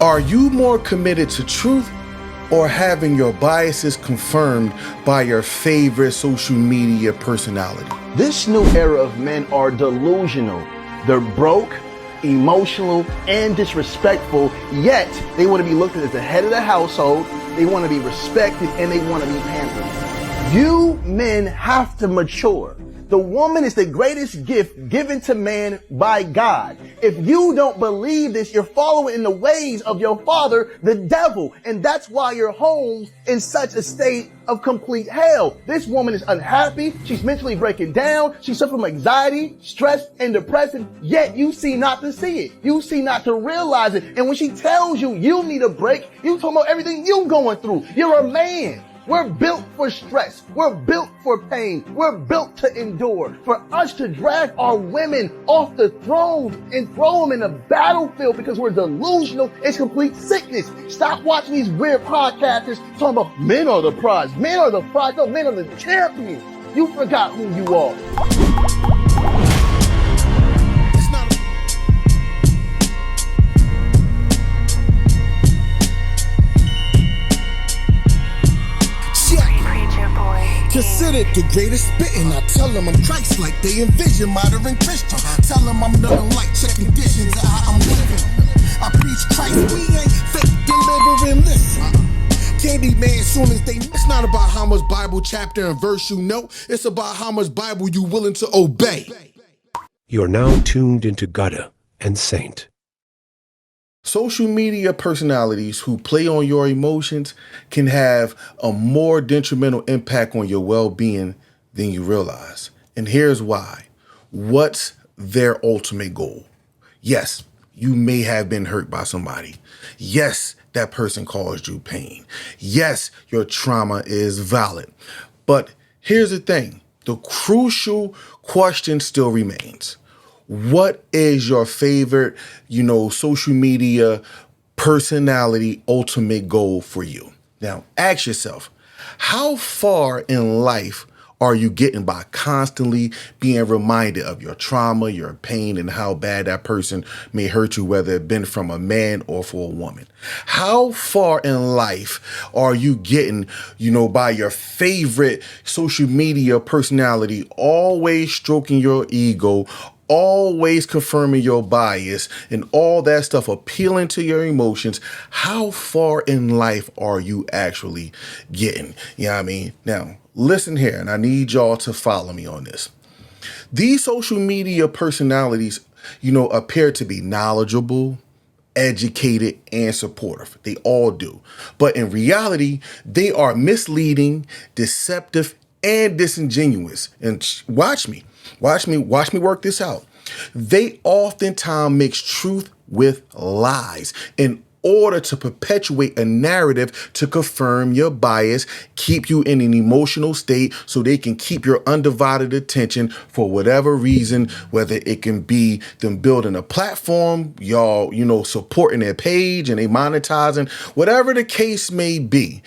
Are you more committed to truth or having your biases confirmed by your favorite social media personality? This new era of men are delusional. They're broke, emotional, and disrespectful, yet they want to be looked at as the head of the household, they want to be respected, and they want to be pampered. You men have to mature. The woman is the greatest gift given to man by God. If you don't believe this, you're following in the ways of your father, the devil. And that's why your home's in such a state of complete hell. This woman is unhappy. She's mentally breaking down. She suffers from anxiety, stress, and depression. Yet you seem not to see it. You seem not to realize it. And when she tells you you need a break, you talking about everything you going through. You're a man. We're built for stress. We're built for pain. We're built to endure. For us to drag our women off the throne and throw them in a battlefield because we're delusional, it's complete sickness. Stop watching these weird podcasters talking about men are the prize. Men are the prize. No, men are the champions. You forgot who you are. Considered the greatest spitting. I tell them I'm Christ like they envision modern Christian. Tell them I'm nothing like check conditions of how I'm living. I preach Christ, we ain't fake delivering. Listen, Candyman soon as they. It's not about how much Bible chapter and verse you know. It's about how much Bible you willing to obey. You're now tuned into Gutta and Saved. Social media personalities who play on your emotions can have a more detrimental impact on your well-being than you realize. And here's why. What's their ultimate goal? Yes, you may have been hurt by somebody. Yes, that person caused you pain. Yes, your trauma is valid. But here's the thing. The crucial question still remains. What is your favorite, social media personality ultimate goal for you? Now, ask yourself, how far in life are you getting by constantly being reminded of your trauma, your pain, and how bad that person may hurt you, whether it been from a man or for a woman? How far in life are you getting, by your favorite social media personality, always stroking your ego, always confirming your bias and all that stuff, appealing to your emotions? How far in life are you actually getting? You know what I mean? Now, listen here, and I need y'all to follow me on this. These social media personalities, appear to be knowledgeable, educated, and supportive. They all do. But in reality, they are misleading, deceptive, and disingenuous. And watch me work this out. They oftentimes mix truth with lies in order to perpetuate a narrative to confirm your bias, keep you in an emotional state so they can keep your undivided attention for whatever reason, whether it can be them building a platform, y'all, supporting their page and they monetizing, whatever the case may be,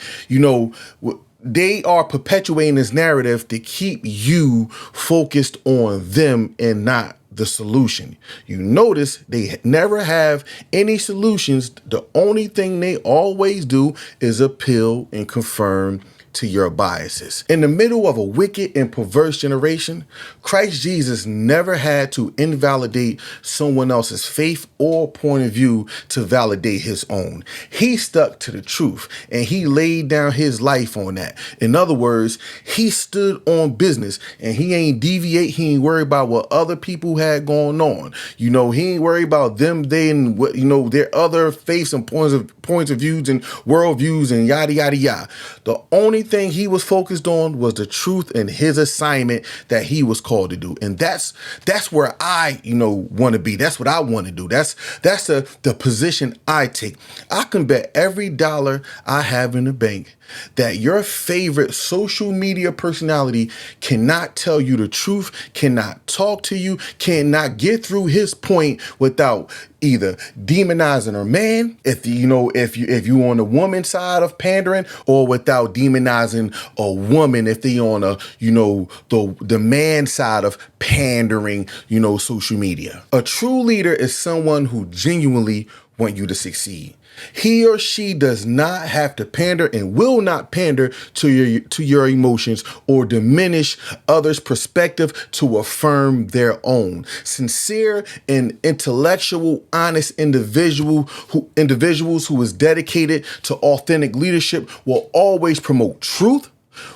they are perpetuating this narrative to keep you focused on them and not the solution. You notice they never have any solutions. The only thing they always do is appeal and confirm to your biases. In the middle of a wicked and perverse generation, Christ Jesus never had to invalidate someone else's faith or point of view to validate his own. He stuck to the truth and he laid down his life on that. In other words, he stood on business and he ain't deviate. He ain't worried about what other people had going on. He ain't worried about them, they, and what, their other faiths and points of views and worldviews and yada, yada, yada. The only thing he was focused on was the truth and his assignment that he was called to do. And that's where I, want to be. That's what I want to do. That's the position I take. I can bet every dollar I have in the bank that your favorite social media personality cannot tell you the truth, cannot talk to you, cannot get through his point without either demonizing a man, if you on the woman side of pandering, or without demonizing a woman if they on the man side of pandering, social media. A true leader is someone who genuinely want you to succeed. He or she does not have to pander and will not pander to your emotions or diminish others' perspective to affirm their own. Sincere and intellectual, honest individuals who is dedicated to authentic leadership will always promote truth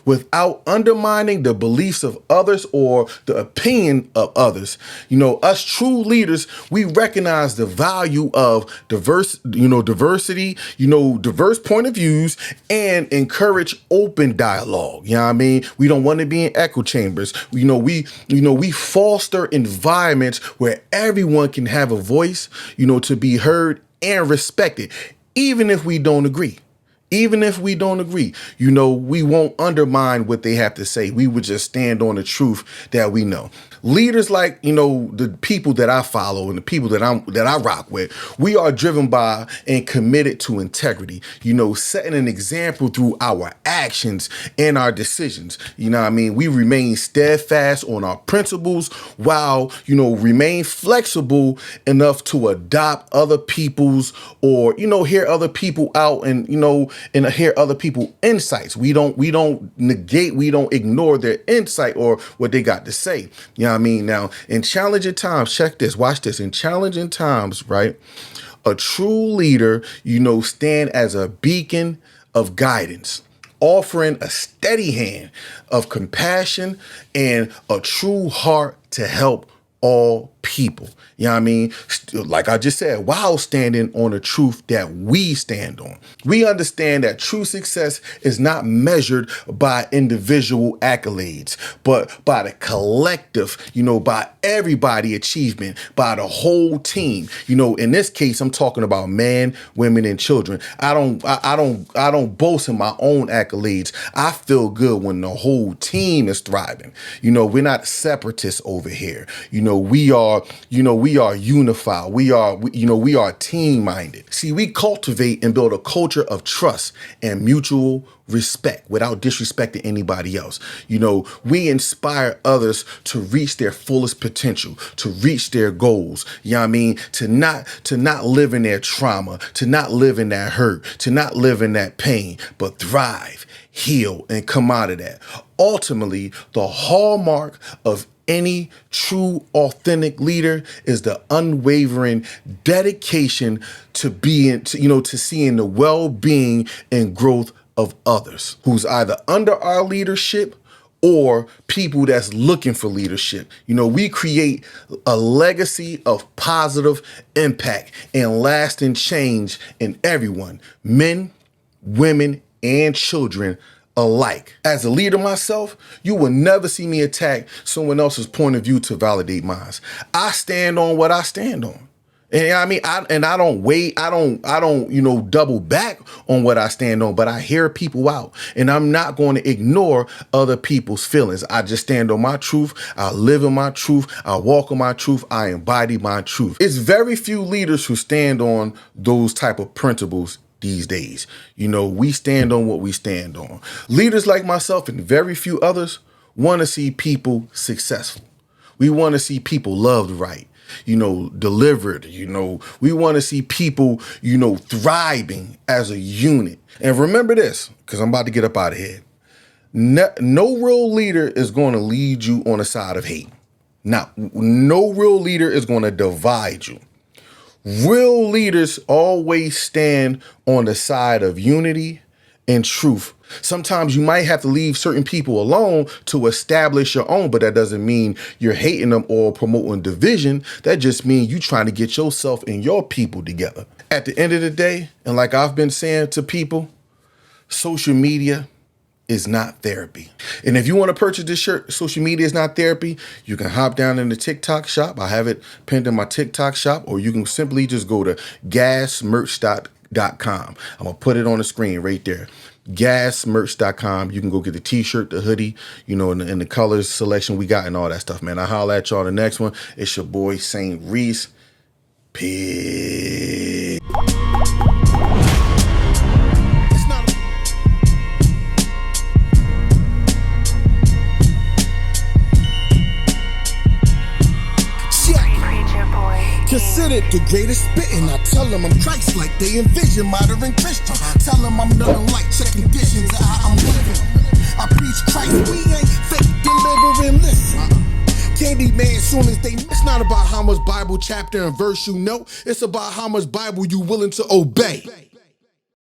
without undermining the beliefs of others or the opinion of others. Us true leaders, we recognize the value of diversity, diverse point of views, and encourage open dialogue. You know what I mean? We don't want to be in echo chambers. We foster environments where everyone can have a voice, to be heard and respected, even if we don't agree. Even if we don't agree, we won't undermine what they have to say. We would just stand on the truth that we know. Leaders like, the people that I follow and the people that I rock with, we are driven by and committed to integrity, setting an example through our actions and our decisions. We remain steadfast on our principles while, remain flexible enough to adopt other people's or, hear other people out and hear other people's insights. We don't negate, we don't ignore their insight or what they got to say. Now, in challenging times, check this, watch this. In challenging times, right, a true leader, stand as a beacon of guidance, offering a steady hand of compassion and a true heart to help all people. Like I just said, while standing on the truth that we stand on. We understand that true success is not measured by individual accolades, but by the collective, by everybody achievement, by the whole team. In this case, I'm talking about men, women, and children. I don't boast in my own accolades. I feel good when the whole team is thriving. We're not separatists over here. We are unified. We are team-minded. See, we cultivate and build a culture of trust and mutual respect without disrespecting anybody else. We inspire others to reach their fullest potential, to reach their goals. To not live in their trauma, to not live in that hurt, to not live in that pain, but thrive, heal, and come out of that. Ultimately, the hallmark of any true authentic leader is the unwavering dedication to seeing the well-being and growth of others who's either under our leadership or people that's looking for leadership. We create a legacy of positive impact and lasting change in everyone, men, women, and children alike. As a leader myself, you will never see me attack someone else's point of view to validate mine. I stand on what I stand on. And I don't double back on what I stand on, but I hear people out and I'm not going to ignore other people's feelings. I just stand on my truth. I live in my truth. I walk in my truth. I embody my truth. It's very few leaders who stand on those type of principles these days. We stand on what we stand on. Leaders like myself and very few others want to see people successful. We want to see people loved right, delivered, we want to see people, thriving as a unit. And remember this, because I'm about to get up out of here. No real leader is going to lead you on a side of hate. Now, no real leader is going to divide you. Real leaders always stand on the side of unity and truth. Sometimes you might have to leave certain people alone to establish your own, but that doesn't mean you're hating them or promoting division. That just means you trying to get yourself and your people together. At the end of the day, and like I've been saying to people, social media is not therapy. And if you want to purchase this shirt, social media is not therapy, you can hop down in the TikTok shop. I have it pinned in my TikTok shop, or you can simply just go to gasmerch.com. I'm going to put it on the screen right there. Gasmerch.com. You can go get the t-shirt, the hoodie, and the colors selection we got and all that stuff, man. I'll holler at y'all the next one. It's your boy, St. Reese. Peace. Consider considered the greatest spitting. I tell them I'm Christ-like, they envision modern Christian. Tell them I'm nothing like, check conditions of how I'm living. I preach Christ, we ain't fake delivering, listen. Candyman, soon as they, it's not about how much Bible chapter and verse you know, it's about how much Bible you willing to obey.